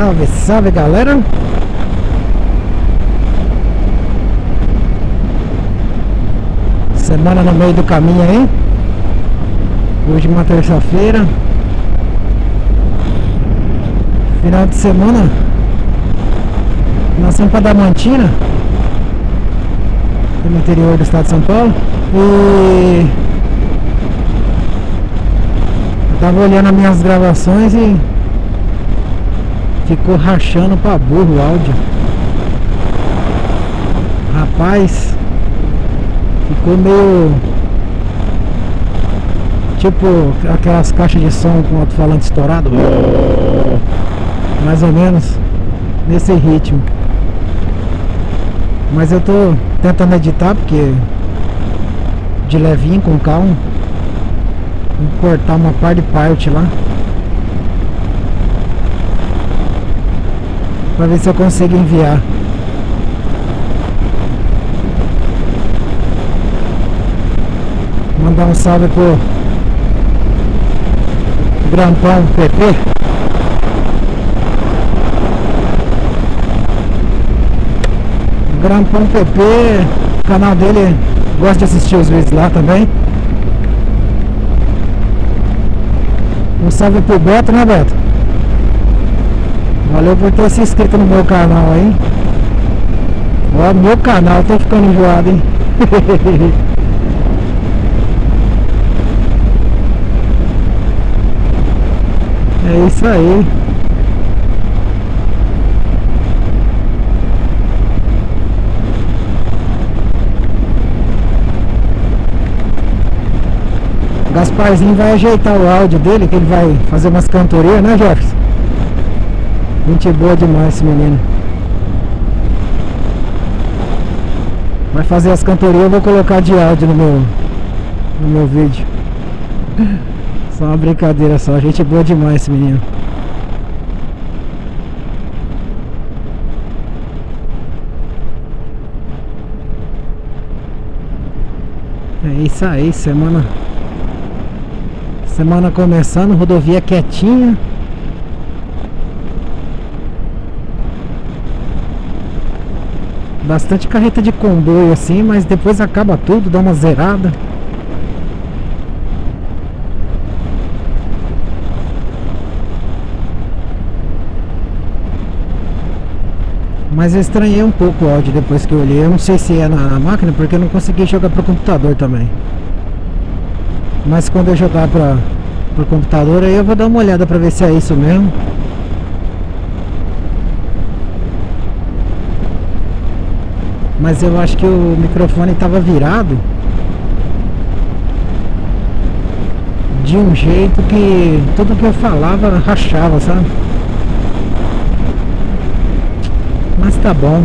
Salve, salve, galera. Semana no meio do caminho aí. Hoje uma terça-feira. Final de semana. Nós somos para Damantina, no interior do estado de São Paulo. E eu tava olhando as minhas gravações e ficou rachando pra burro o áudio. Rapaz, ficou meio tipo aquelas caixas de som com alto-falante estourado. Mais ou menos nesse ritmo. Mas eu tô tentando editar porque de levinho, com calma. Vou cortar uma par de parte lá pra ver se eu consigo enviar. Mandar um salve pro Grampão PP. Grampão PP, o canal dele, gosta de assistir os vídeos lá também. Um salve pro Beto, né, Beto? Valeu por ter se inscrito no meu canal aí. Ó, meu canal, tô ficando enjoado, hein? É isso aí. Gasparzinho vai ajeitar o áudio dele, que ele vai fazer umas cantorias, né, Jefferson? Gente boa demais esse menino. Vai fazer as cantorias, eu vou colocar de áudio no meu vídeo. Só uma brincadeira só, gente boa demais esse menino. É isso aí, semana começando, rodovia quietinha. Bastante carreta de comboio assim, mas depois acaba tudo, dá uma zerada. Mas eu estranhei um pouco o áudio depois que eu olhei. Eu não sei se é na máquina, porque eu não consegui jogar pro computador também. Mas quando eu jogar pro computador, aí eu vou dar uma olhada pra ver se é isso mesmo. Mas eu acho que o microfone tava virado de um jeito que tudo que eu falava rachava, sabe? Mas tá bom.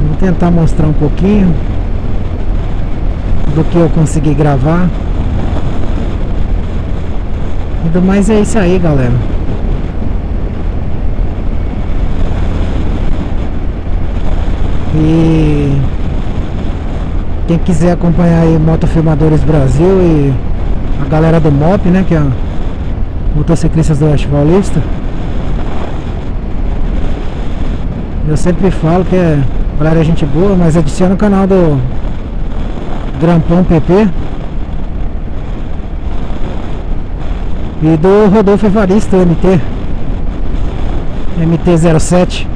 Vou tentar mostrar um pouquinho do que eu consegui gravar. E do mais é isso aí, galera. E quem quiser acompanhar aí Motofilmadores Brasil e a galera do MOP, né, que é a Motociclistas do Oeste Paulista, eu sempre falo que a galera é gente boa, mas adiciona o canal do Grampão PP e do Rodolfo Evaristo MT-07.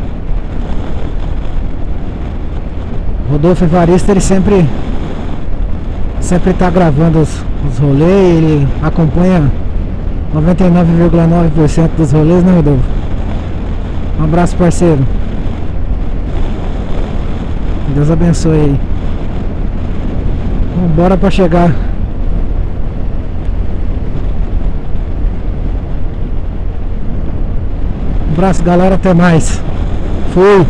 Rodolfo Evaristo, ele sempre tá gravando os rolês, ele acompanha 99,9% dos rolês, né, Rodolfo? Um abraço, parceiro. Deus abençoe aí. Bora pra chegar. Um abraço, galera, até mais. Fui.